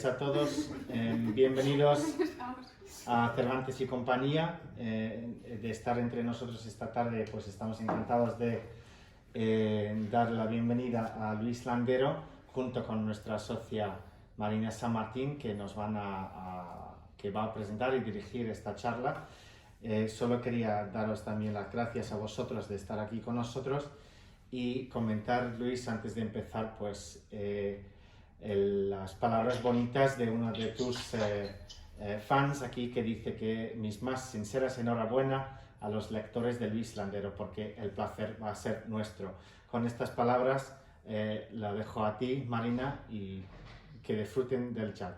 a todos, bienvenidos a Cervantes y compañía. De estar entre nosotros esta tarde, pues estamos encantados de dar la bienvenida a Luis Landero junto con nuestra socia Marina San Martín, que nos que va a presentar y dirigir esta charla. Solo quería daros también las gracias a vosotros de estar aquí con nosotros y comentar, Luis, antes de empezar, pues las palabras bonitas de uno de tus fans aquí, que dice que mis más sinceras enhorabuena a los lectores de Luis Landero, porque el placer va a ser nuestro. Con estas palabras la dejo a ti, Marina, y que disfruten del chat.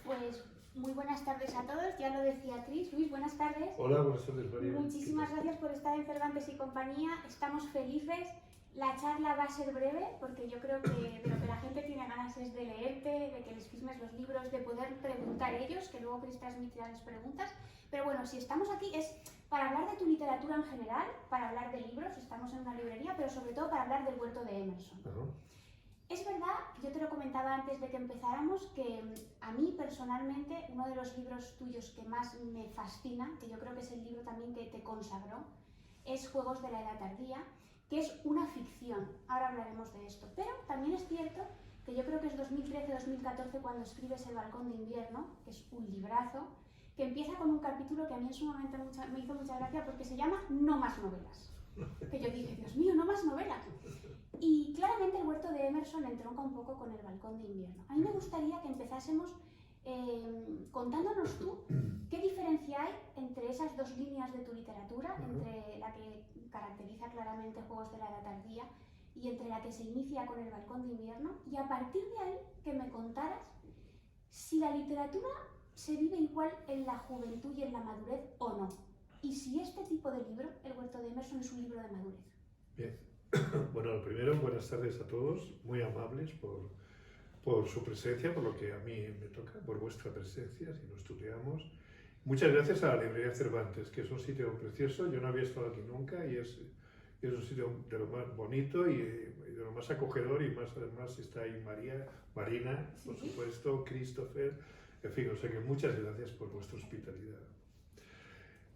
Pues muy buenas tardes a todos, ya lo decía Cris. Luis, buenas tardes. Hola, buenas tardes, María. Muchísimas gracias por estar en Cervantes y compañía, estamos felices. La charla va a ser breve porque yo creo que de lo que la gente tiene ganas es de leerte, de que les firmes los libros, de poder preguntar ellos, que luego Cris transmitirá las preguntas. Pero bueno, si estamos aquí es para hablar de tu literatura en general, para hablar de libros, estamos en una librería, pero sobre todo para hablar del huerto de Emerson. Es verdad, yo te lo comentaba antes de que empezáramos, que a mí personalmente uno de los libros tuyos que más me fascina, que yo creo que es el libro también que te consagró, es Juegos de la Edad Tardía, que es una ficción. Ahora hablaremos de esto. Pero también es cierto que yo creo que es 2013-2014 cuando escribes El Balcón de Invierno, que es un librazo, que empieza con un capítulo que a mí en su momento me hizo mucha gracia porque se llama No más novelas. Que yo dije, Dios mío, no más novelas. Y claramente el huerto de Emerson entronca un poco con El Balcón de Invierno. A mí me gustaría que empezásemos contándonos tú qué diferencia hay entre esas dos líneas de tu literatura, entre la que caracteriza claramente Juegos de la Edad Tardía y entre la que se inicia con El Balcón de Invierno, y a partir de ahí que me contaras si la literatura se vive igual en la juventud y en la madurez o no, y si este tipo de libro, El huerto de Emerson, es un libro de madurez. Bien, bueno, lo primero, buenas tardes a todos, muy amables por su presencia, por lo que a mí me toca, por vuestra presencia, si nos tuteamos. Muchas gracias a la Librería Cervantes, que es un sitio precioso. Yo no había estado aquí nunca y es un sitio de lo más bonito y de lo más acogedor, y más además está ahí Marina, por supuesto, Christopher, en fin, o sea que muchas gracias por vuestra hospitalidad.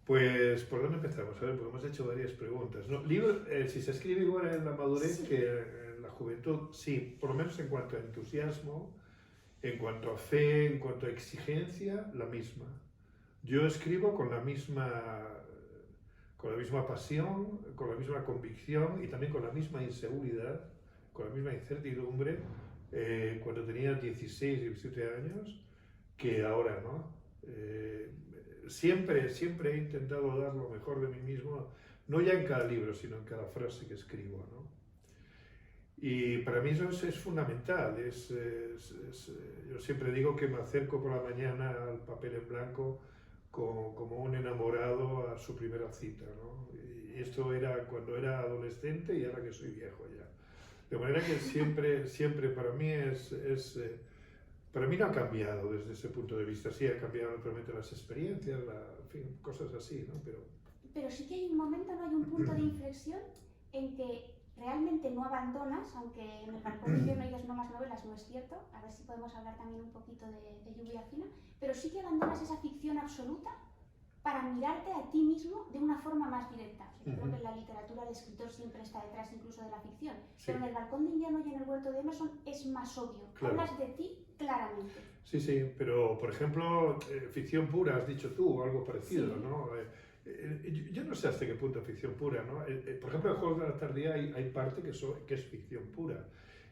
Pues, ¿por dónde empezamos? A ver, porque hemos hecho varias preguntas, ¿no? Libro, si se escribe igual en la madurez que en la juventud, sí, por lo menos en cuanto a entusiasmo, en cuanto a fe, en cuanto a exigencia, la misma. Yo escribo con la misma pasión, con la misma convicción y también con la misma inseguridad, con la misma incertidumbre cuando tenía 16, 17 años que ahora, ¿no? Siempre he intentado dar lo mejor de mí mismo, no ya en cada libro, sino en cada frase que escribo, ¿no? Y para mí eso es fundamental. Yo siempre digo que me acerco por la mañana al papel en blanco como un enamorado a su primera cita, ¿no? Y esto era cuando era adolescente y ahora que soy viejo ya. De manera que siempre para mí para mí no ha cambiado desde ese punto de vista. Sí, ha cambiado naturalmente las experiencias, en fin, cosas así, ¿no? Pero sí que hay un momento, ¿no? Hay un punto de inflexión en que realmente no abandonas, aunque en El Balcón de Invierno digas no más novelas, no es cierto. A ver si podemos hablar también un poquito de Lluvia Fina, pero sí que abandonas esa ficción absoluta para mirarte a ti mismo de una forma más directa. Yo creo que en la literatura el escritor siempre está detrás incluso de la ficción, pero en El Balcón de Invierno y en El huerto de Emerson es más obvio. Claro. Hablas de ti claramente. Sí, pero por ejemplo, ficción pura, has dicho tú, o algo parecido, Sí. ¿no? Yo no sé hasta qué punto ficción pura, ¿no? Por ejemplo, en Juegos de la Tardía hay parte que es ficción pura,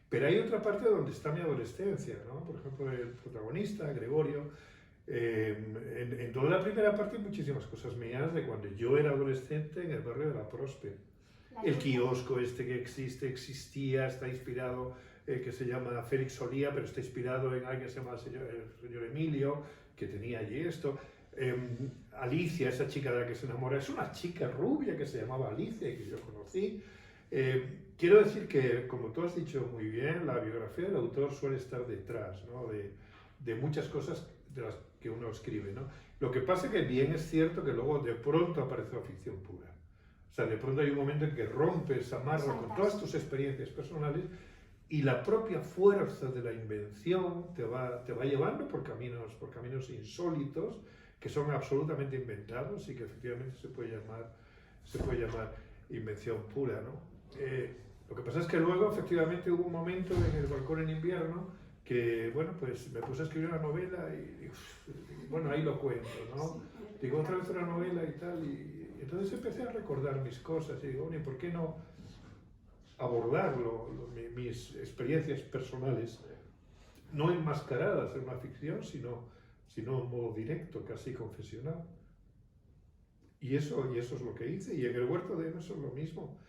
pero hay otra parte donde está mi adolescencia, ¿no? Por ejemplo, el protagonista, Gregorio, en toda la primera parte hay muchísimas cosas mías de cuando yo era adolescente en el barrio de la Próspera. El kiosco este que existía, está inspirado, que se llama Félix Solía, pero está inspirado en alguien que se llama el señor Emilio, que tenía allí esto. Alicia, esa chica de la que se enamora, es una chica rubia que se llamaba Alicia y que yo conocí. Quiero decir que, como tú has dicho muy bien, la biografía del autor suele estar detrás, ¿no? de muchas cosas de las que uno escribe, ¿no? Lo que pasa es que bien es cierto que luego de pronto aparece la ficción pura. O sea, de pronto hay un momento en que rompes, amarras con todas tus experiencias personales y la propia fuerza de la invención te va llevando por caminos insólitos que son absolutamente inventados y que efectivamente se puede llamar invención pura, ¿no? Lo que pasa es que luego efectivamente hubo un momento en El balcón en invierno que, bueno, pues me puse a escribir una novela y bueno, ahí lo cuento, ¿no? Digo, otra vez una novela y tal, y entonces empecé a recordar mis cosas y digo, ¿y por qué no abordar mis experiencias personales, no enmascaradas en una ficción, sino en modo directo, casi confesional? Y eso es lo que hice, y en El huerto de Emerson lo mismo.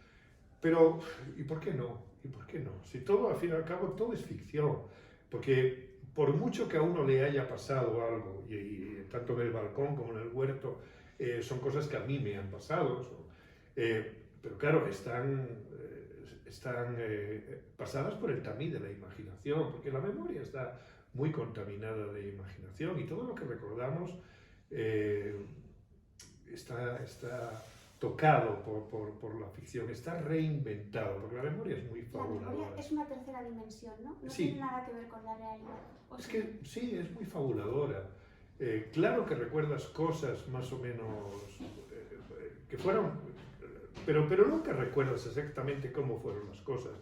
Pero, ¿y por qué no? ¿Y por qué no? Si todo, al fin y al cabo, todo es ficción. Porque por mucho que a uno le haya pasado algo, y tanto en El balcón como en El huerto, son cosas que a mí me han pasado, pero claro, están pasadas por el tamiz de la imaginación, porque la memoria está muy contaminada de imaginación y todo lo que recordamos está tocado por la ficción, está reinventado, porque la memoria es muy fabuladora. La memoria es una tercera dimensión, ¿no? No Sí. tiene nada que ver con la realidad. Es que sí, es muy fabuladora. Claro que recuerdas cosas más o menos que fueron, pero nunca recuerdas exactamente cómo fueron las cosas,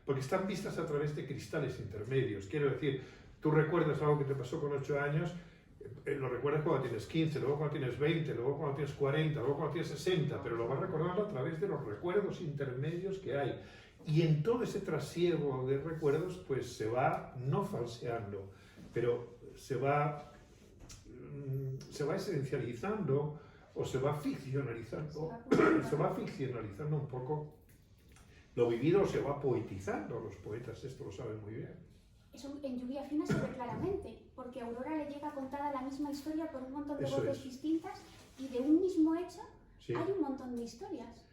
porque están vistas a través de cristales intermedios. Quiero decir, tú recuerdas algo que te pasó con 8 años, lo recuerdas cuando tienes 15, luego cuando tienes 20, luego cuando tienes 40, luego cuando tienes 60, pero lo vas recordando a través de los recuerdos intermedios que hay. Y en todo ese trasiego de recuerdos, pues se va no falseando, pero se va esencializando o se va ficcionalizando, un poco lo vivido, o se va poetizando. Los poetas esto lo saben muy bien. Eso en Lluvia fina se ve claramente, porque a Aurora le llega contada la misma historia por un montón de Eso voces es. distintas y de un mismo hecho Sí. hay un montón de historias.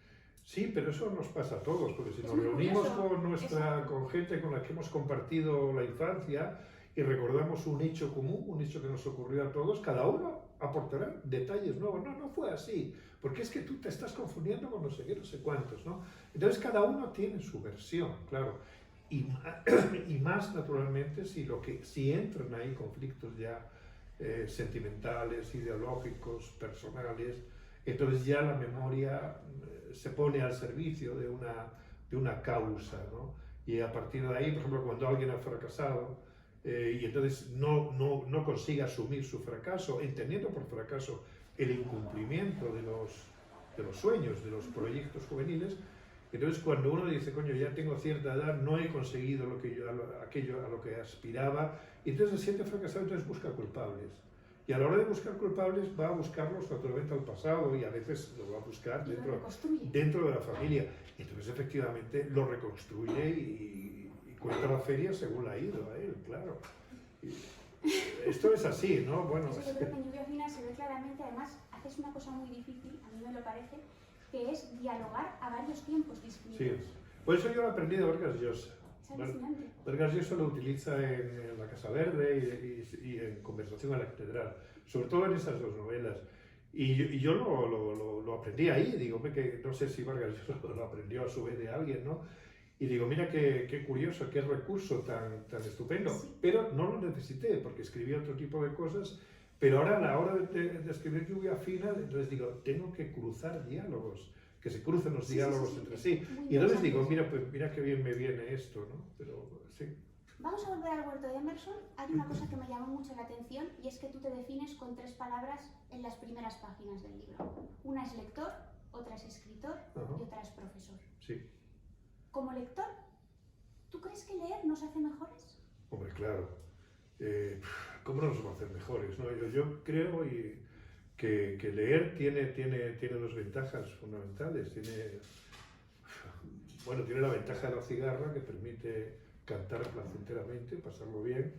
Sí, pero eso nos pasa a todos, porque si Es nos muy reunimos curioso. con gente con la que hemos compartido la infancia y recordamos un hecho común, un hecho que nos ocurrió a todos, cada uno aportará detalles nuevos. No fue así, porque es que tú te estás confundiendo con no sé qué, no sé cuántos, ¿no? Entonces cada uno tiene su versión, claro. Y más naturalmente si entran ahí conflictos ya sentimentales, ideológicos, personales, entonces ya la memoria se pone al servicio de una causa, ¿no? Y a partir de ahí, por ejemplo, cuando alguien ha fracasado y entonces no consigue asumir su fracaso, entendiendo por fracaso el incumplimiento de los sueños, de los proyectos juveniles, entonces cuando uno dice, coño, ya tengo cierta edad, no he conseguido aquello a lo que aspiraba, y entonces se siente fracasado, entonces busca culpables. Y a la hora de buscar culpables va a buscarlos naturalmente al pasado y a veces lo va a buscar dentro de la familia. Entonces efectivamente lo reconstruye y cuenta la feria según la ha ido a él, claro. Esto es así, ¿no? Bueno, Eso yo creo que en Lluvia fina se ve claramente. Además, haces una cosa muy difícil, a mí me lo parece, que es dialogar a varios tiempos distintos. sí. Por eso yo lo aprendí de Vargas Llosa. Es alucinante. Vargas Llosa lo utiliza en La Casa Verde y en Conversación a la Catedral, sobre todo en esas dos novelas. Y yo lo aprendí ahí, digo, que no sé si Vargas Llosa lo aprendió a su vez de alguien, ¿no? Y digo, mira qué curioso, qué recurso tan estupendo. Sí. Pero no lo necesité, porque escribí otro tipo de cosas. Pero ahora a la hora de escribir Lluvia fina, entonces digo, tengo que cruzar diálogos, que se crucen los diálogos entre sí. Y entonces digo, mira qué bien me viene esto, ¿no? Pero sí. Vamos a volver al huerto de Emerson. Hay una cosa que me llamó mucho la atención y es que tú te defines con 3 palabras en las primeras páginas del libro. Una es lector, otra es escritor y otra es profesor. Sí. Como lector, ¿tú crees que leer nos hace mejores? Hombre, claro. ¿Cómo no nos va a hacer mejores, no? Yo creo que leer tiene 2 ventajas fundamentales. Tiene la ventaja de la cigarra, que permite cantar placenteramente, pasarlo bien,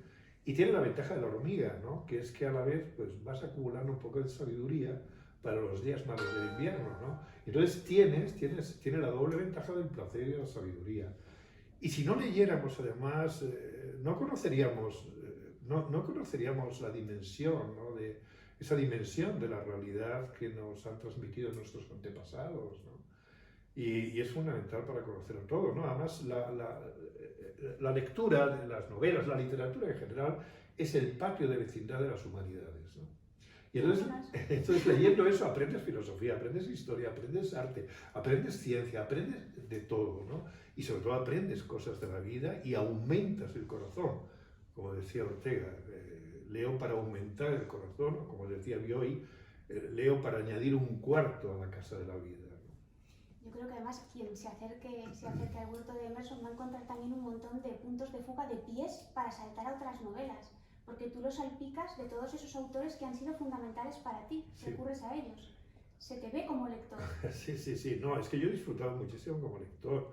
y tiene la ventaja de la hormiga, ¿no? Que es que a la vez pues, vas acumulando un poco de sabiduría para los días malos del invierno, ¿no? Entonces tiene la doble ventaja del placer y de la sabiduría. Y si no leyéramos, además, no conoceríamos la dimensión, ¿no? Esa dimensión de la realidad que nos han transmitido nuestros antepasados, ¿no? y es fundamental para conocerlo todo, ¿no? Además, la lectura de las novelas, la literatura en general, es el patio de vecindad de las humanidades, ¿no? Y entonces leyendo eso aprendes filosofía, aprendes historia, aprendes arte, aprendes ciencia, aprendes de todo, ¿no? Y sobre todo aprendes cosas de la vida y aumentas el corazón. Como decía Ortega, leo para aumentar el corazón, o como decía Bioy, leo para añadir un cuarto a la casa de la vida. Yo creo que además quien se acerque al huerto de Emerson va a encontrar también un montón de puntos de fuga, de pies para saltar a otras novelas, porque tú los salpicas de todos esos autores que han sido fundamentales para ti, Sí. recurres a ellos, se te ve como lector. Sí, no, es que yo he disfrutado muchísimo como lector.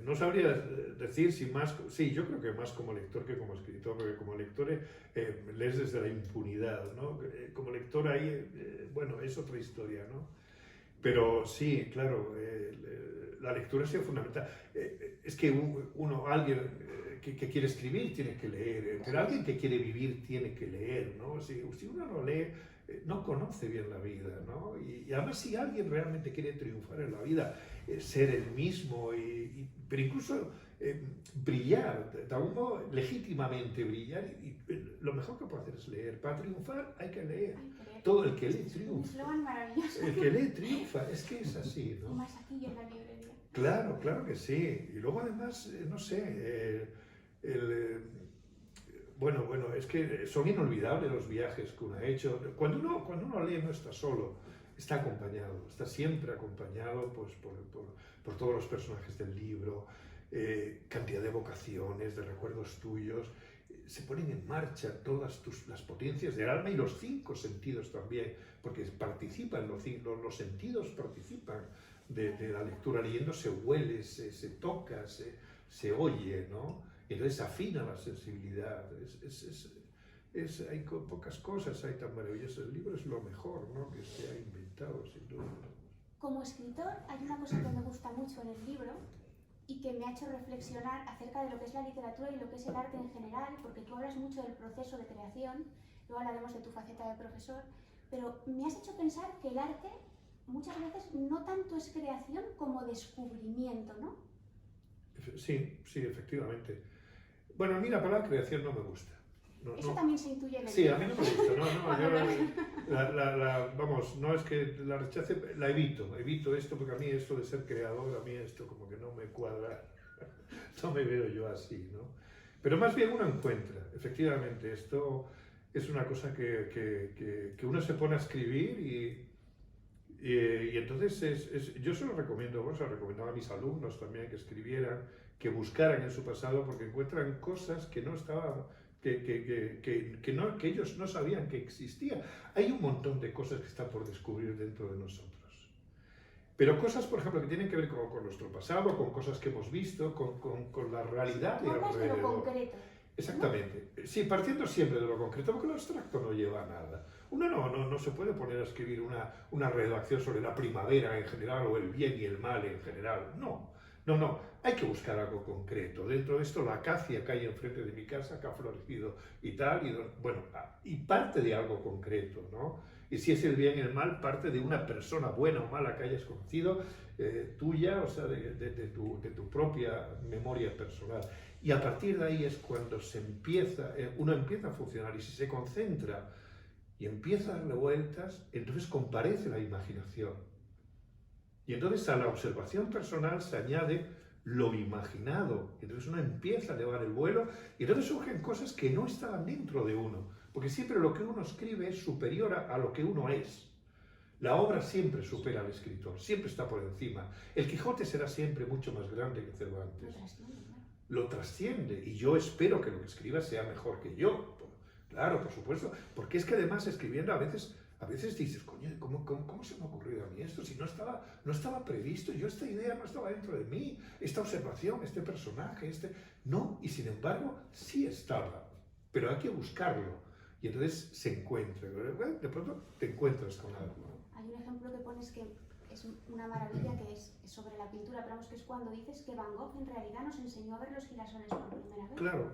No sabría decir si más, sí, yo creo que más como lector que como escritor, porque como lector lees desde la impunidad, ¿no? Como lector ahí, bueno, es otra historia, ¿no? Pero sí, claro, la lectura es fundamental. Es que alguien que quiere escribir tiene que leer, pero alguien que quiere vivir tiene que leer, ¿no? Si uno no lee, no conoce bien la vida, ¿no? Y además si alguien realmente quiere triunfar en la vida, ser el mismo, pero incluso brillar, de algún modo legítimamente brillar, y lo mejor que puede hacer es leer. Para triunfar hay que leer. Todo el que lee triunfa. Un eslogan maravilloso. El que lee triunfa, es que es así, ¿no? Y más aquí en la librería. Claro, claro que sí. Y luego además, no sé, bueno, es que son inolvidables los viajes que uno ha hecho. Cuando uno lee no está solo, está acompañado, está siempre acompañado pues, por todos los personajes del libro, cantidad de vocaciones, de recuerdos tuyos. Se ponen en marcha todas las potencias del alma y los 5 sentidos también, porque participan, los sentidos participan de la lectura. Leyendo se huele, se toca, se oye, ¿no? Y entonces afina la sensibilidad. Hay pocas cosas, hay tan maravillosas. El libro es lo mejor, ¿no?, que se ha inventado, sin duda. Como escritor, hay una cosa que me gusta mucho en el libro y que me ha hecho reflexionar acerca de lo que es la literatura y lo que es el arte en general, porque tú hablas mucho del proceso de creación, luego hablaremos de tu faceta de profesor, pero me has hecho pensar que el arte muchas veces no tanto es creación como descubrimiento, ¿no? Sí, efectivamente. Bueno, a mí la palabra creación no me gusta. Eso también se intuye en el Sí, libro. a mí no me gusta, yo vamos, no es que la rechace, la evito esto, porque a mí esto de ser creador, a mí esto como que no me cuadra, no me veo yo así, ¿no? Pero más bien uno encuentra, efectivamente, esto es una cosa que uno se pone a escribir y entonces yo se lo recomiendo, bueno, se lo recomendaba a mis alumnos también que escribieran, que buscaran en su pasado, porque encuentran cosas que no estaban, que ellos no sabían que existían. Hay un montón de cosas que están por descubrir dentro de nosotros. Pero cosas, por ejemplo, que tienen que ver con nuestro pasado, con cosas que hemos visto, con la realidad de alrededor. De lo concreto. Exactamente. ¿No? Sí, partiendo siempre de lo concreto, porque lo abstracto no lleva a nada. Uno no se puede poner a escribir una redacción sobre la primavera en general o el bien y el mal en general. No. Hay que buscar algo concreto. Dentro de esto, la acacia que hay enfrente de mi casa, que ha florecido y tal, y parte de algo concreto, ¿no? Y si es el bien y el mal, parte de una persona buena o mala que hayas conocido, tuya, o sea, de tu propia memoria personal. Y a partir de ahí es cuando uno empieza a funcionar, y si se concentra y empieza a darle vueltas, entonces comparece la imaginación. Y entonces a la observación personal se añade lo imaginado. Entonces uno empieza a elevar el vuelo y entonces surgen cosas que no estaban dentro de uno. Porque siempre lo que uno escribe es superior a lo que uno es. La obra siempre supera al escritor, siempre está por encima. El Quijote será siempre mucho más grande que Cervantes. Lo trasciende, y yo espero que lo que escriba sea mejor que yo. Claro, por supuesto, porque es que además escribiendo a veces dices, coño, ¿cómo se me ha ocurrido a mí esto? Si no estaba previsto, esta idea no estaba dentro de mí, esta observación, este personaje, No, y sin embargo, sí estaba, pero hay que buscarlo, y entonces se encuentra, de pronto te encuentras con algo. Hay un ejemplo que pones que es una maravilla, que es sobre la pintura, pero vamos, que es cuando dices que Van Gogh en realidad nos enseñó a ver los girasoles por primera vez. Claro,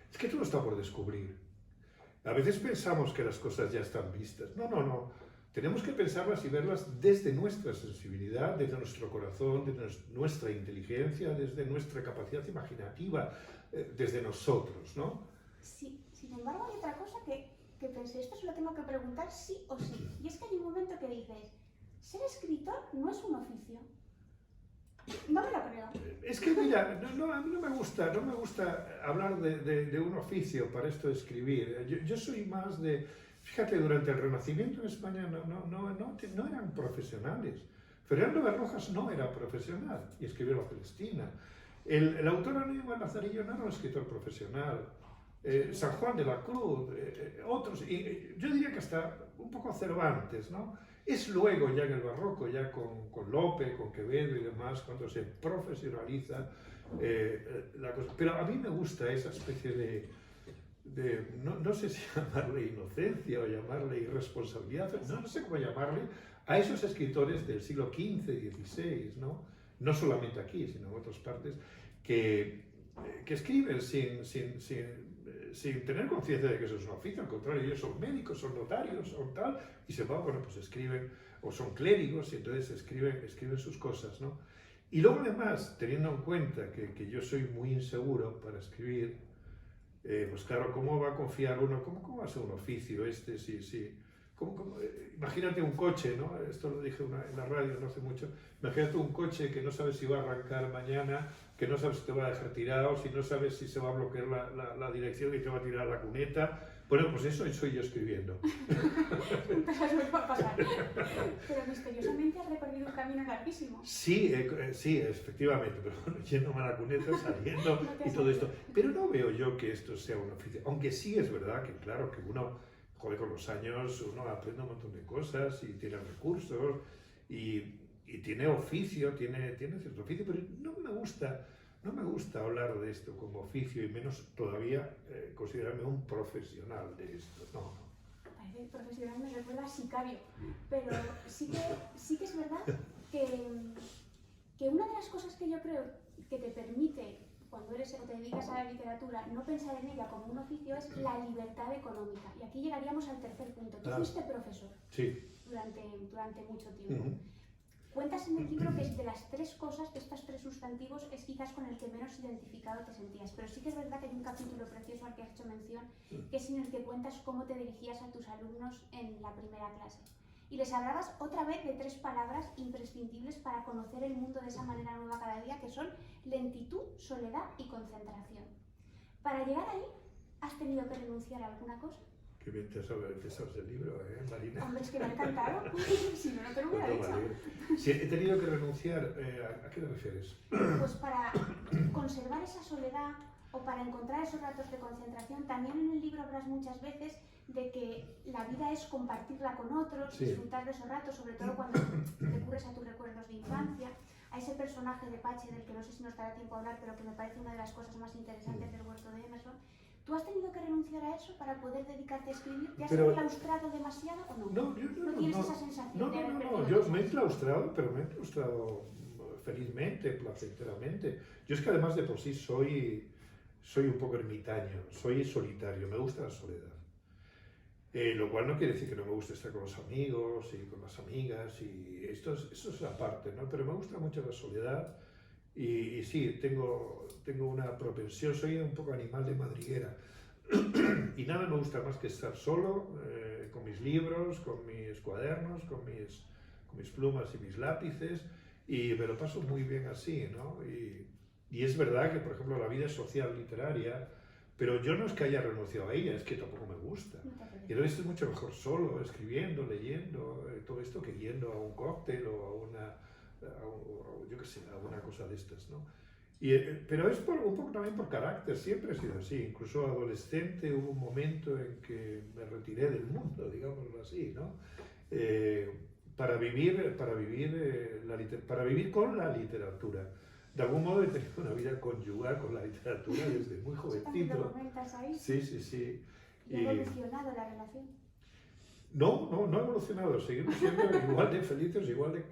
es que todo está por descubrir. A veces pensamos que las cosas ya están vistas. No. tenemos que pensarlas y verlas desde nuestra sensibilidad, desde nuestro corazón, desde nuestra inteligencia, desde nuestra capacidad imaginativa, desde nosotros, ¿no? Sí, sin embargo hay otra cosa que pensé, esto se lo tengo que preguntar sí o sí, y es que hay un momento que dices, ser escritor no es un oficio. No me lo creo. Es que mira, a mí no me gusta hablar de un oficio para esto de escribir. Yo soy más de, fíjate, durante el Renacimiento en España no eran profesionales. Fernando Berrojas no era profesional y escribió La Celestina. El autor Anónimo Lazarillo no era un escritor profesional. San Juan de la Cruz, otros, y yo diría que hasta un poco Cervantes, ¿no? Es luego ya en el barroco, ya con Lope, con Quevedo y demás, cuando se profesionaliza la cosa. Pero a mí me gusta esa especie no sé si llamarle inocencia o llamarle irresponsabilidad, no sé cómo llamarle, a esos escritores del siglo XV, XVI, ¿no? No solamente aquí, sino en otras partes, que escriben sin tener conciencia de que eso es un oficio. Al contrario, ellos son médicos, son notarios, son tal, y se van, bueno, pues escriben, o son clérigos, y entonces escriben sus cosas, ¿no? Y luego además, teniendo en cuenta que yo soy muy inseguro para escribir, pues claro, ¿cómo va a confiar uno? ¿Cómo va a ser un oficio este? Imagínate un coche, ¿no? Esto lo dije en la radio no hace mucho. Imagínate un coche que no sabes si va a arrancar mañana, que no sabes si te va a dejar tirado, si no sabes si se va a bloquear la dirección y te va a tirar la cuneta. Bueno, pues eso soy yo escribiendo. Pero eso va a pasar. Pero misteriosamente has recorrido un camino larguísimo. Sí, efectivamente, pero bueno, yéndome a la cuneta, saliendo y todo esto. Pero no veo yo que esto sea un oficio. Aunque sí es verdad que, claro, que uno, joder, con los años uno aprende un montón de cosas y tiene recursos y tiene oficio, tiene cierto oficio, pero no me gusta hablar de esto como oficio y menos todavía considerarme un profesional de esto. No. Parece profesional, me recuerda a sicario, pero sí que es verdad que una de las cosas que yo creo que te permite, cuando eres o te dedicas a la literatura, no pensar en ella como un oficio es la libertad económica. Y aquí llegaríamos al tercer punto. Tú fuiste profesor durante mucho tiempo. Cuentas en el libro que es de las tres cosas, de estos tres sustantivos, es quizás con el que menos identificado te sentías. Pero sí que es verdad que hay un capítulo precioso al que has hecho mención, que es en el que cuentas cómo te dirigías a tus alumnos en la primera clase. Y les hablabas otra vez de tres palabras imprescindibles para conocer el mundo de esa manera nueva cada día, que son lentitud, soledad y concentración. Para llegar ahí, ¿has tenido que renunciar a alguna cosa? Qué bien te sabes el libro, Marina. Hombre, es que me ha encantado. Si no, no te lo hubiera dicho. Si he tenido que renunciar, ¿a qué te refieres? Pues para conservar esa soledad o para encontrar esos ratos de concentración. También en el libro hablas muchas veces de que la vida es compartirla con otros, disfrutar de esos ratos, sobre todo cuando recurres a tus recuerdos de infancia, a ese personaje de Pache del que no sé si nos dará tiempo a hablar, pero que me parece una de las cosas más interesantes del huerto de Emerson. ¿Tú has tenido que renunciar a eso para poder dedicarte a escribir? ¿Te has enclaustrado demasiado o no? No, ¿No tienes esa sensación de haber perdido no, yo cosas? me he enclaustrado, pero me he enclaustrado felizmente, placenteramente. Yo es que además de por sí soy un poco ermitaño, soy solitario, me gusta la soledad. Lo cual no quiere decir que no me guste estar con los amigos y con las amigas, y eso es aparte, ¿no? Pero me gusta mucho la soledad. Y sí, tengo una propensión, soy un poco animal de madriguera y nada me gusta más que estar solo, con mis libros, con mis cuadernos, con mis plumas y mis lápices, y me lo paso muy bien así, ¿no? Y es verdad que, por ejemplo, la vida social literaria, pero yo no es que haya renunciado a ella, es que tampoco me gusta. Y entonces es mucho mejor solo, escribiendo, leyendo, todo esto, que yendo a un cóctel o a yo qué sé, alguna cosa de estas, ¿no? Pero es un poco también por carácter, siempre he sido así. Incluso adolescente hubo un momento en que me retiré del mundo, digámoslo así, ¿no? Para vivir con la literatura. De algún modo he tenido una vida conyugal con la literatura desde muy jovencito. ¿Lo comentas ahí? Sí. ¿Y ha evolucionado la relación? No ha evolucionado, seguimos siendo igual de felices, igual de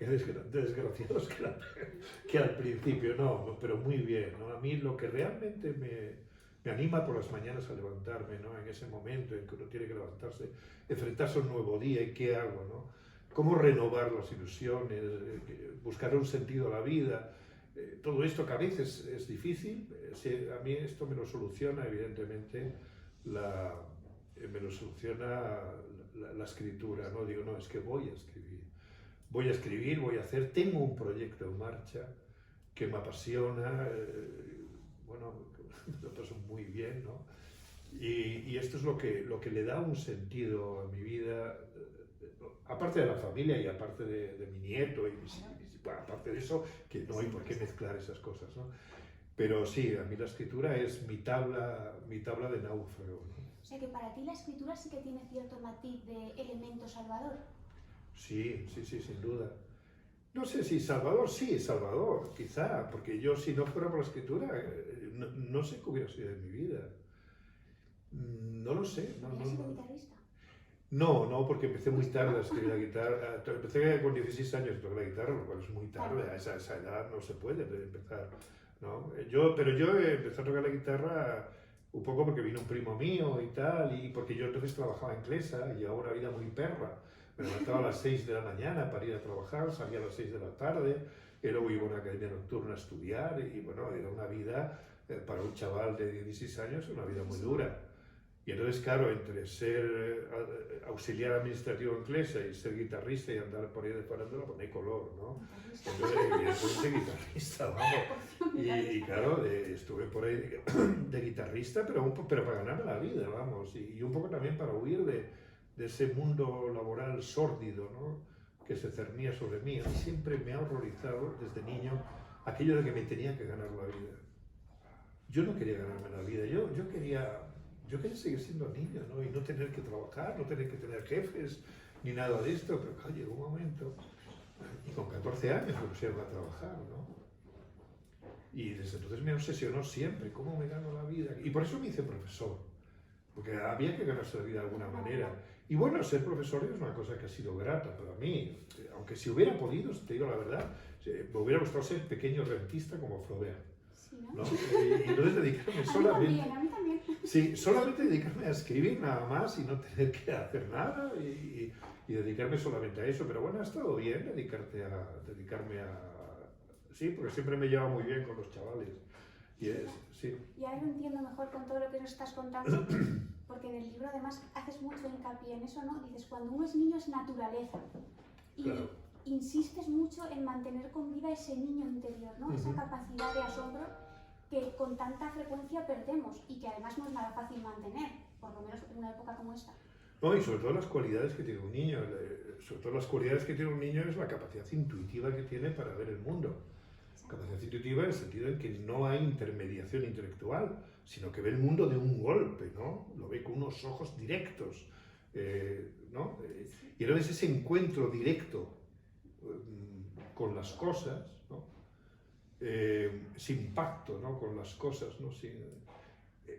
desgraciados que al principio, no, pero muy bien, ¿no? A mí lo que realmente me anima por las mañanas a levantarme, ¿no? En ese momento en que uno tiene que levantarse, enfrentarse a un nuevo día y qué hago, ¿no? cómo renovar las ilusiones, buscar un sentido a la vida. Todo esto que a veces es difícil, a mí esto me lo soluciona evidentemente me lo soluciona la escritura, ¿no? Digo, no, es que voy a escribir, voy a hacer, tengo un proyecto en marcha que me apasiona, bueno, me lo paso muy bien, ¿no? Y esto es lo que le da un sentido a mi vida, aparte de la familia y aparte de mi nieto, bueno, aparte de eso, que no hay por qué mezclar esas cosas, ¿no? Pero sí, a mí la escritura es mi tabla de náufrago, ¿no? O sea que para ti la escritura sí que tiene cierto matiz de elemento salvador. Sí, sin duda. No sé si Salvador, quizá, porque yo si no fuera por la escritura, no sé qué hubiera sido de mi vida. No lo sé. ¿Hubieras sido guitarrista? No, porque empecé muy tarde a escribir la guitarra. Empecé con 16 años a tocar la guitarra, lo cual es muy tarde, a esa edad no se puede empezar, ¿no? Pero yo empecé a tocar la guitarra un poco porque vino un primo mío y tal, y porque yo entonces trabajaba en Clesa y ahora una vida muy perra. Me levantaba a las 6 de la mañana para ir a trabajar, salía a las 6 de la tarde, y luego iba a una academia nocturna a estudiar, y bueno, era una vida, para un chaval de 16 años, una vida muy dura. Y entonces, claro, entre ser auxiliar administrativo en Clesa y ser guitarrista y andar por ahí de farándula, pues no hay color, ¿no? Entonces, evidentemente guitarrista, vamos. Y claro, estuve por ahí de guitarrista, pero para ganarme la vida, vamos. Y un poco también para huir de ese mundo laboral sórdido, ¿no? Que se cernía sobre mí. A mí siempre me ha horrorizado desde niño aquello de que me tenía que ganar la vida. Yo no quería ganarme la vida, yo quería seguir siendo niño, ¿no? Y no tener que trabajar, no tener que tener jefes, ni nada de esto, pero claro, llegó un momento, y con 14 años me pusieron a trabajar, ¿no? Y desde entonces me obsesionó siempre, ¿cómo me gano la vida? Y por eso me hice profesor, porque había que ganarse la vida de alguna manera. Y bueno, ser profesor es una cosa que ha sido grata para mí, aunque si hubiera podido, te digo la verdad, me hubiera gustado ser pequeño rentista como Flaubert, ¿no? Y entonces dedicarme solamente... A mí también. Sí, solamente dedicarme a escribir nada más y no tener que hacer nada y dedicarme solamente a eso. Pero bueno, ha estado bien dedicarme a... Sí, porque siempre me lleva muy bien con los chavales. Sí. Y ahora lo entiendo mejor con todo lo que nos estás contando, porque en el libro además haces mucho hincapié en eso, ¿no? Dices, cuando uno es niño es naturaleza. Y claro. Insistes mucho en mantener con vida ese niño interior, ¿no? Esa capacidad de asombro que con tanta frecuencia perdemos y que además no es nada fácil mantener, por lo menos en una época como esta. No, y sobre todo las cualidades que tiene un niño. Sobre todo las cualidades que tiene un niño es la capacidad intuitiva que tiene para ver el mundo. Capacidad intuitiva en el sentido en que no hay intermediación intelectual, sino que ve el mundo de un golpe, ¿no? Lo ve con unos ojos directos, ¿no? Y entonces ese encuentro directo con las cosas, ¿no? Ese impacto, ¿no? Con las cosas, ¿no?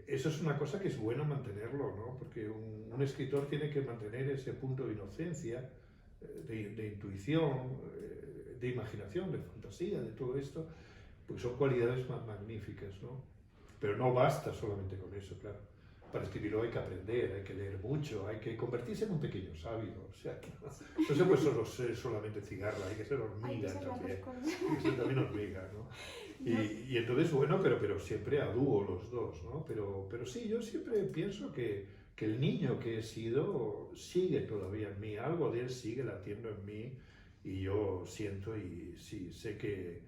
Eso es una cosa que es bueno mantenerlo, ¿no? Porque un escritor tiene que mantener ese punto de inocencia, de intuición, de imaginación, de fantasía, de todo esto, porque son cualidades más magníficas, ¿no? Pero no basta solamente con eso, claro. Para escribirlo hay que aprender, hay que leer mucho, hay que convertirse en un pequeño sabio, o sea, que no se puede ser solamente cigarra, hay que ser hormiga también, hay que ser también hormiga, ¿no? Y entonces, bueno, pero siempre a dúo los dos, ¿no? Pero sí, yo siempre pienso que el niño que he sido sigue todavía en mí, algo de él sigue latiendo en mí, y yo siento y sí, sé que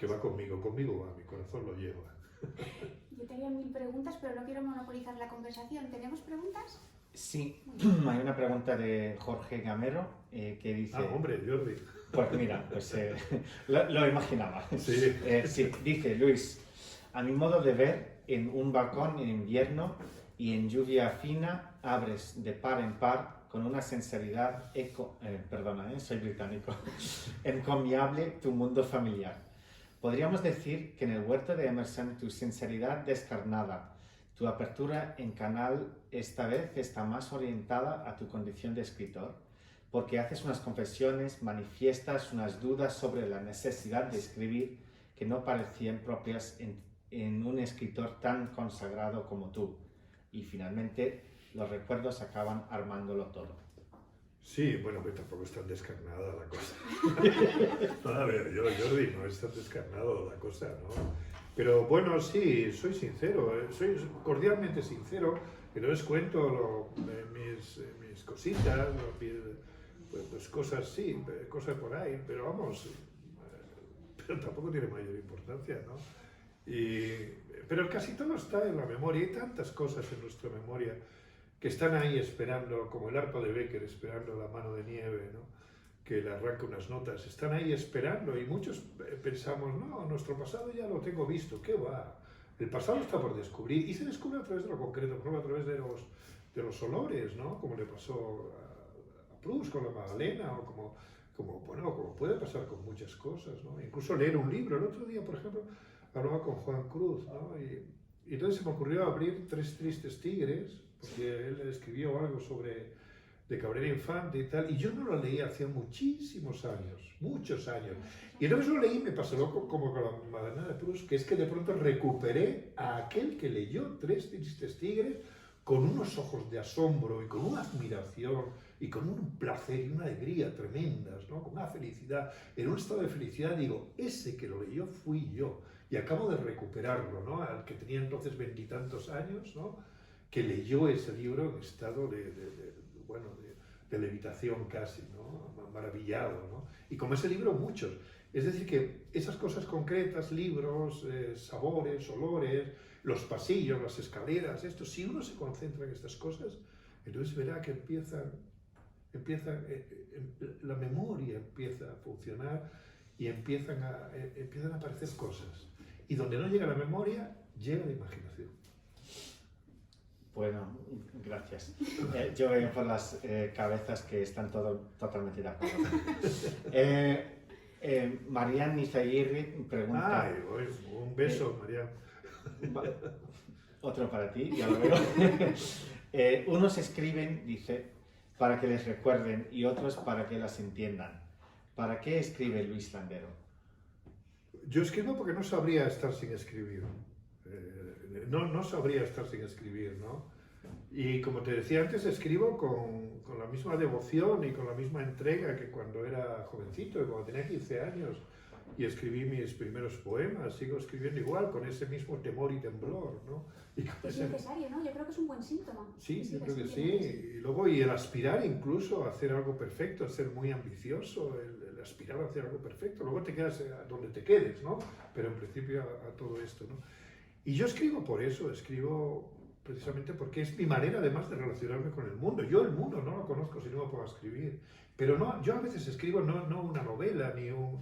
va conmigo va, mi corazón lo lleva. Yo tenía 1000 preguntas, pero no quiero monopolizar la conversación. ¿Tenemos preguntas? Sí, hay una pregunta de Jorge Gamero que dice... Ah, hombre, Jordi. Pues mira, pues lo imaginaba. Sí. Sí, dice Luis, a mi modo de ver, en un balcón en invierno y en lluvia fina, abres de par en par con una sinceridad, soy británico, encomiable tu mundo familiar. Podríamos decir que en el huerto de Emerson tu sinceridad descarnada, tu apertura en canal esta vez está más orientada a tu condición de escritor, porque haces unas confesiones, manifiestas unas dudas sobre la necesidad de escribir que no parecían propias en un escritor tan consagrado como tú. Y finalmente los recuerdos acaban armándolo todo. Sí, bueno, que tampoco es tan descarnada la cosa. No, a ver, Jordi, no es tan descarnado la cosa, ¿no? Pero bueno, sí, soy sincero, soy cordialmente sincero, que no les cuento mis cositas, pues cosas sí, cosas por ahí, pero vamos, pero tampoco tiene mayor importancia, ¿no? Pero casi todo está en la memoria, hay tantas cosas en nuestra memoria que están ahí esperando, como el arpa de Becker esperando la mano de nieve, ¿no? Que le arranca unas notas, están ahí esperando y muchos pensamos, no, nuestro pasado ya lo tengo visto, ¿qué va? El pasado está por descubrir y se descubre a través de lo concreto, por ejemplo, a través de los olores, ¿no? Como le pasó a Proust con la Magdalena o como puede pasar con muchas cosas, ¿no? Incluso leer un libro. El otro día, por ejemplo, hablaba con Juan Cruz, ¿no? Y entonces se me ocurrió abrir Tres tristes tigres, porque él escribió algo de Cabrera Infante y tal, y yo no lo leí hacía muchísimos años, muchos años. Y entonces lo leí y me pasó como con la Magdalena de Proust, que es que de pronto recuperé a aquel que leyó Tres tristes tigres con unos ojos de asombro y con una admiración y con un placer y una alegría tremendas, ¿no? Con una felicidad, en un estado de felicidad, digo, ese que lo leyó fui yo, y acabo de recuperarlo, ¿no? Al que tenía entonces 20 y tantos años, ¿no? Que leyó ese libro en estado de levitación casi, ¿no? Maravillado, ¿no? Y como ese libro muchos. Es decir, que esas cosas concretas, libros, sabores, olores, los pasillos, las escaleras, esto, si uno se concentra en estas cosas, entonces verá que la memoria empieza a funcionar y empiezan a aparecer cosas. Y donde no llega la memoria, llega la imaginación. Bueno, gracias. Yo veo por las cabezas que están totalmente de acuerdo. Marian Izaguirre pregunta... Ay, un beso, Marian. Otro para ti, ya lo veo. Unos escriben, dice, para que les recuerden y otros para que las entiendan. ¿Para qué escribe Luis Landero? Yo escribo porque no sabría estar sin escribir. No sabría estar sin escribir, ¿no? Y como te decía antes, escribo con la misma devoción y con la misma entrega que cuando era jovencito, cuando tenía 15 años y escribí mis primeros poemas. Sigo escribiendo igual, con ese mismo temor y temblor, ¿no? Es necesario, ¿no? Yo creo que es un buen síntoma. Sí, yo creo que sí. Y luego, el aspirar incluso a hacer algo perfecto, a ser muy ambicioso, el aspirar a hacer algo perfecto. Luego te quedas donde te quedes, ¿no? Pero en principio a todo esto, ¿no? Y yo escribo por eso, escribo precisamente porque es mi manera además de relacionarme con el mundo. Yo el mundo no lo conozco si no me puedo escribir. Pero no, yo a veces escribo no una novela, ni un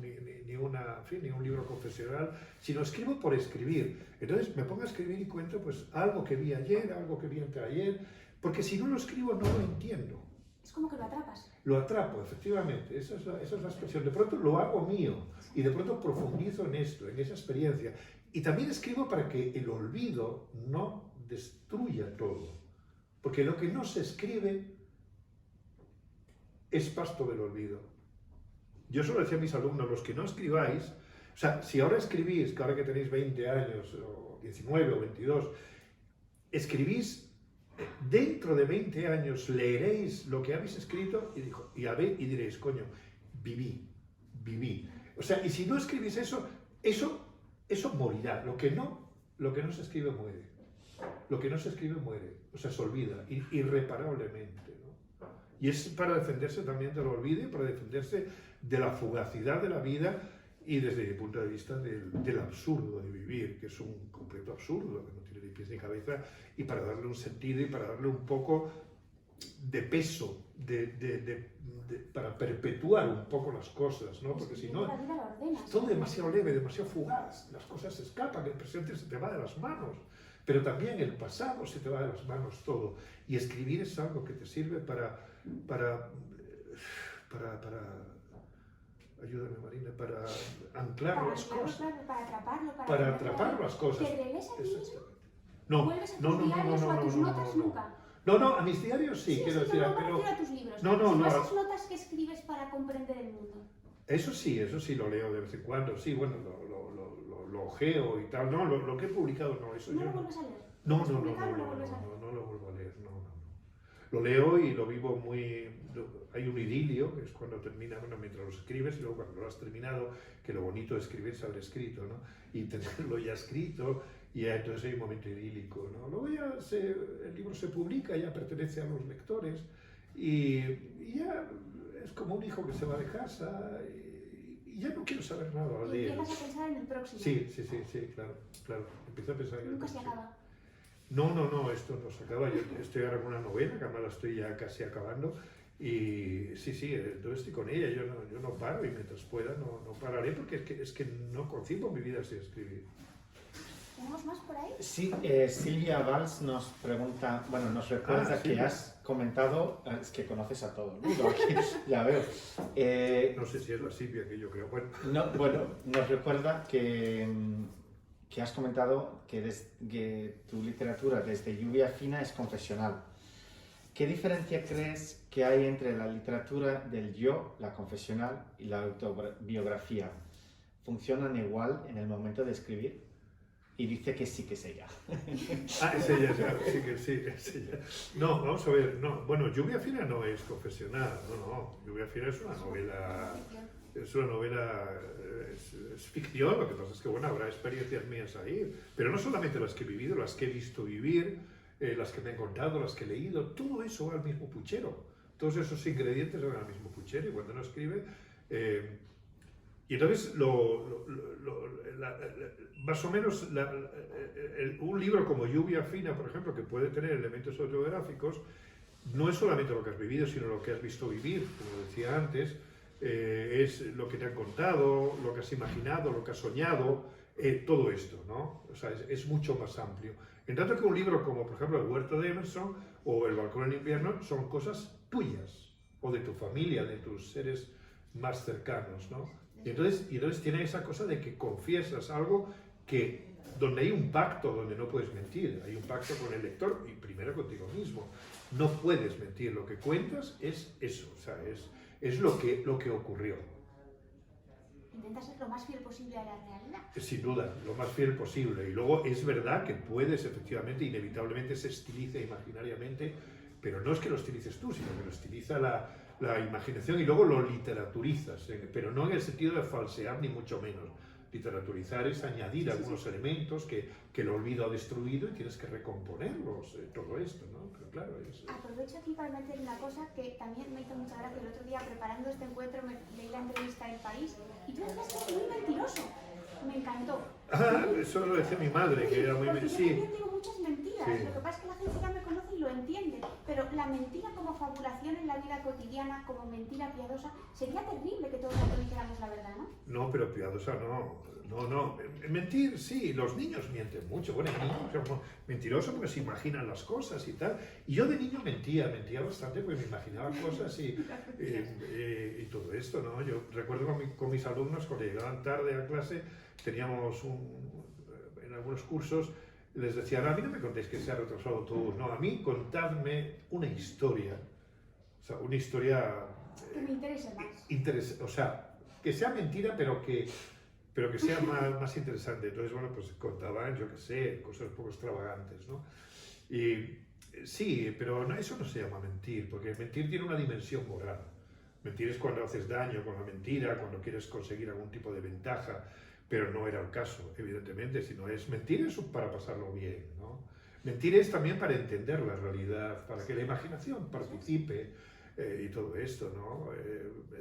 libro confesional, sino escribo por escribir. Entonces me pongo a escribir y cuento pues algo que vi ayer, algo que vi anteayer, porque si no lo escribo no lo entiendo. Es como que lo atrapas. Lo atrapo, efectivamente, esa es la expresión. De pronto lo hago mío y de pronto profundizo en esto, en esa experiencia. Y también escribo para que el olvido no destruya todo. Porque lo que no se escribe es pasto del olvido. Yo solo decía a mis alumnos, los que no escribáis, o sea, si ahora escribís, que ahora que tenéis 20 años, o 19 o 22, escribís, dentro de 20 años leeréis lo que habéis escrito y diréis, coño, viví. O sea, y si no escribís eso morirá. Lo que no se escribe muere. Lo que no se escribe muere, o sea, se olvida irreparablemente, ¿no? Y es para defenderse también del olvido y para defenderse de la fugacidad de la vida y desde mi punto de vista del absurdo de vivir, que es un completo absurdo, que no tiene ni pies ni cabeza, y para darle un sentido y para darle un poco de peso, para perpetuar un poco las cosas, ¿no? Porque si no, es todo demasiado leve, demasiado fugaz, las cosas se escapan, el presente se te va de las manos, pero también el pasado se te va de las manos todo. Y escribir es algo que te sirve para ayúdame Marina, para anclar las cosas. Para atrapar las cosas. ¿Te relees a ti mismo? No, ¿Vuelves a tus diarios o a tus notas nunca? No, a mis diarios sí, quiero decir, pero a tus libros. No. Esas notas que escribes para comprender el mundo. Eso sí lo leo de vez en cuando, sí, bueno, lo ojeo y tal. No, lo que he publicado no, eso ¿No yo lo vuelves a leer? No lo vuelvo a leer, no. lo leo y lo vivo muy... Hay un idilio, que es cuando termina, bueno, mientras lo escribes, y luego cuando lo has terminado, que lo bonito de escribir es haber escrito, ¿no? Y tenerlo ya escrito, y ya entonces hay un momento idílico, ¿no? Luego ya el libro se publica, ya pertenece a los lectores, y ya es como un hijo que se va de casa, y ya no quiero saber nada Y de él. empiezas a pensar en el próximo. Sí, claro. Empiezo a pensar en el Nunca se próximo. acaba. No, esto no se acaba. Yo estoy ahora con una novela, que además la estoy ya casi acabando. Y sí, entonces estoy con ella. Yo no paro y mientras pueda no pararé porque es que no concibo mi vida sin escribir. ¿Tenemos más por ahí? Sí, Silvia Valls nos pregunta, bueno, nos recuerda que Silvia. has comentado, es que conoces a todo el mundo aquí, ya veo. No sé si es la Silvia que yo creo. Bueno, nos recuerda que has comentado que tu literatura desde Lluvia Fina es confesional. ¿Qué diferencia crees que hay entre la literatura del yo, la confesional, y la autobiografía? ¿Funcionan igual en el momento de escribir? Y dice que sí que es ella. Es ella, claro, sí que sí, es ella. No, vamos a ver, no. Bueno, Lluvia Fina no es confesional, no. Lluvia Fina es una novela... Es una novela, es ficción, lo que pasa es que, bueno, habrá experiencias mías ahí, pero no solamente las que he vivido, las que he visto vivir, las que me han contado, las que he leído, todo eso va al mismo puchero. Todos esos ingredientes van al mismo puchero y cuando uno escribe... y entonces, más o menos, un libro como Lluvia Fina, por ejemplo, que puede tener elementos autobiográficos, no es solamente lo que has vivido, sino lo que has visto vivir, como decía antes, es lo que te han contado, lo que has imaginado, lo que has soñado, todo esto, ¿no? O sea, es mucho más amplio. En tanto que un libro como, por ejemplo, El huerto de Emerson o El balcón en invierno son cosas tuyas, o de tu familia, de tus seres más cercanos, ¿no? Y entonces tiene esa cosa de que confiesas algo donde hay un pacto, donde no puedes mentir, hay un pacto con el lector y primero contigo mismo. No puedes mentir, lo que cuentas es eso, o sea, es lo que ocurrió. Intentas ser lo más fiel posible a la realidad. Sin duda, lo más fiel posible. Y luego es verdad que puedes, efectivamente, inevitablemente se estiliza imaginariamente, pero no es que lo estilices tú, sino que lo estiliza la imaginación y luego lo literaturizas, pero no en el sentido de falsear ni mucho menos. Literaturizar es añadir algunos elementos que el olvido ha destruido y tienes que recomponerlos, todo esto, ¿no? Pero claro, Aprovecho aquí para meter una cosa que también me hizo mucha gracia. El otro día, preparando este encuentro, leí la entrevista en País y tú decías que eres muy mentiroso. Me encantó. Eso lo decía mi madre, que era muy mentiroso. sí. Yo también digo muchas mentiras. Sí. Lo que pasa es que la gente ya me conoce y lo entiende. Pero la mentira como fabulación en la vida cotidiana, como mentira piadosa, sería terrible que todos nosotros dijéramos la verdad, ¿no? No, pero piadosa no. Mentir, sí, los niños mienten mucho. Bueno, el niño es mentiroso porque se imaginan las cosas y tal. Y yo de niño mentía bastante porque me imaginaba cosas y todo esto, ¿no? Yo recuerdo con mis alumnos, cuando llegaban tarde a clase, teníamos en algunos cursos, les decían, a mí no me contéis que se ha retrasado todo, no, a mí contadme una historia. O sea, una historia... Que me interese más. O sea, que sea mentira, pero que sea más interesante. Entonces, bueno, pues contaban, yo qué sé, cosas un poco extravagantes, ¿no? Y sí, pero eso no se llama mentir, porque mentir tiene una dimensión moral. Mentir es cuando haces daño con la mentira, cuando quieres conseguir algún tipo de ventaja, pero no era el caso, evidentemente, sino mentir es para pasarlo bien, ¿no? Mentir es también para entender la realidad, para que la imaginación participe, y todo esto, ¿no?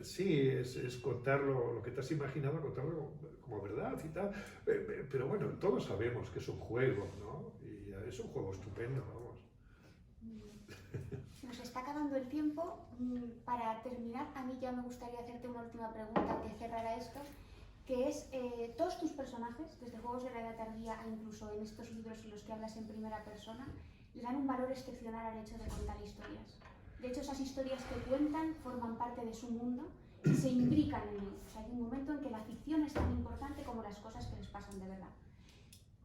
Sí, es contar lo que te has imaginado, contarlo como verdad y tal, pero bueno, todos sabemos que es un juego, ¿no? Y es un juego estupendo, vamos. Nos está acabando el tiempo. Para terminar, a mí ya me gustaría hacerte una última pregunta que cerrara esto, que es, todos tus personajes, desde Juegos de la Edad Tardía a incluso en estos libros en los que hablas en primera persona, le dan un valor excepcional al hecho de contar historias. De hecho, esas historias que cuentan forman parte de su mundo y se imbrican en él. O sea, hay un momento en que la ficción es tan importante como las cosas que les pasan de verdad.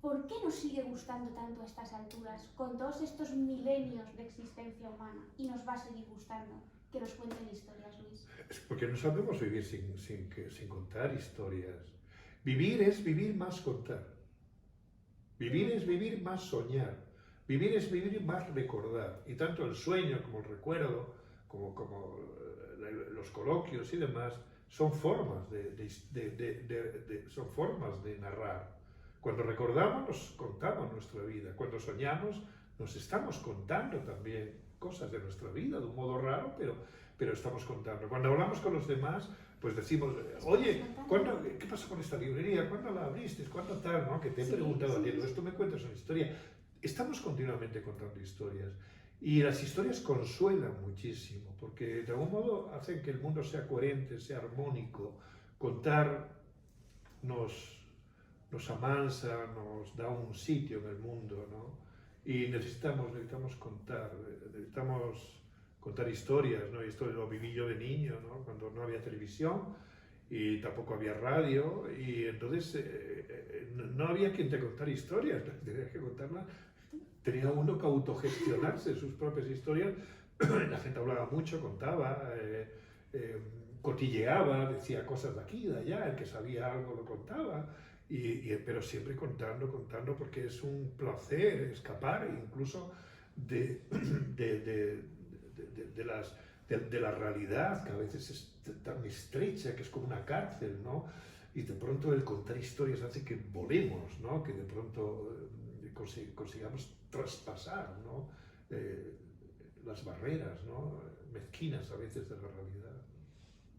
¿Por qué nos sigue gustando tanto a estas alturas, con todos estos milenios de existencia humana, y nos va a seguir gustando que nos cuenten historias, Luis? Es porque no sabemos vivir sin contar historias. Vivir es vivir más contar. Vivir es vivir más soñar. Vivir es vivir y más recordar. Y tanto el sueño como el recuerdo, como los coloquios y demás, son formas son formas de narrar. Cuando recordamos, nos contamos nuestra vida. Cuando soñamos, nos estamos contando también cosas de nuestra vida, de un modo raro, pero estamos contando. Cuando hablamos con los demás, pues decimos, oye, ¿qué pasó con esta librería? ¿Cuándo la abriste? ¿Cuándo tal? ¿No? Que te he preguntado ayer, esto me cuentas una historia. Estamos continuamente contando historias. Y las historias consuelan muchísimo, porque de algún modo hacen que el mundo sea coherente, sea armónico. Contar nos amansa, nos da un sitio en el mundo, ¿no? Y necesitamos contar historias, ¿no? Y esto lo viví yo de niño, ¿no? Cuando no había televisión y tampoco había radio, y entonces no había quien te contara historias, tenías que contarlas. Tenía uno que autogestionarse sus propias historias. La gente hablaba mucho, contaba, cotilleaba, decía cosas de aquí, de allá, el que sabía algo lo contaba, pero siempre contando, porque es un placer escapar incluso de la realidad, que a veces es tan estrecha, que es como una cárcel, ¿no? Y de pronto el contar historias hace que volemos, ¿no? Que de pronto consigamos traspasar, ¿no? Las barreras, ¿no? Mezquinas a veces de la realidad.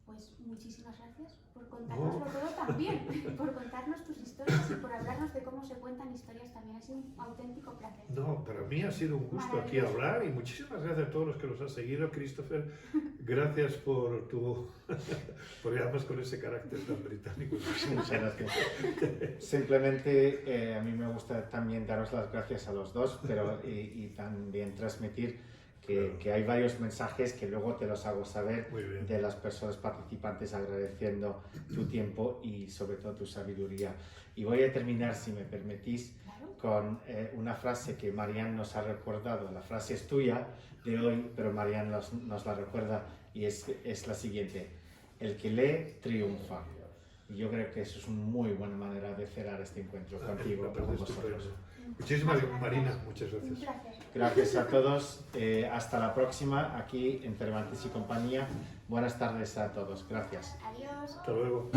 Pues muchísimas gracias por contárnoslo todo también, por contarnos tus historias y por hablarnos de cómo se cuentan historias también. Ha sido un auténtico placer. No, para mí ha sido un gusto aquí hablar, y muchísimas gracias a todos los que nos han seguido. Christopher, gracias por además con ese carácter tan británico. Muchas gracias. Simplemente a mí me gusta también daros las gracias a los dos, pero y también transmitir que hay varios mensajes que luego te los hago saber de las personas participantes, agradeciendo tu tiempo y sobre todo tu sabiduría. Y voy a terminar, si me permitís, con una frase que Marian nos ha recordado. La frase es tuya de hoy, pero Marian nos la recuerda, y es la siguiente: el que lee triunfa. Y yo creo que eso es una muy buena manera de cerrar este encuentro contigo, con vosotros. Muchísimas gracias, Marina, muchas gracias. Un placer. Gracias a todos, hasta la próxima aquí en Cervantes y Compañía. Buenas tardes a todos, gracias. Adiós. Hasta luego.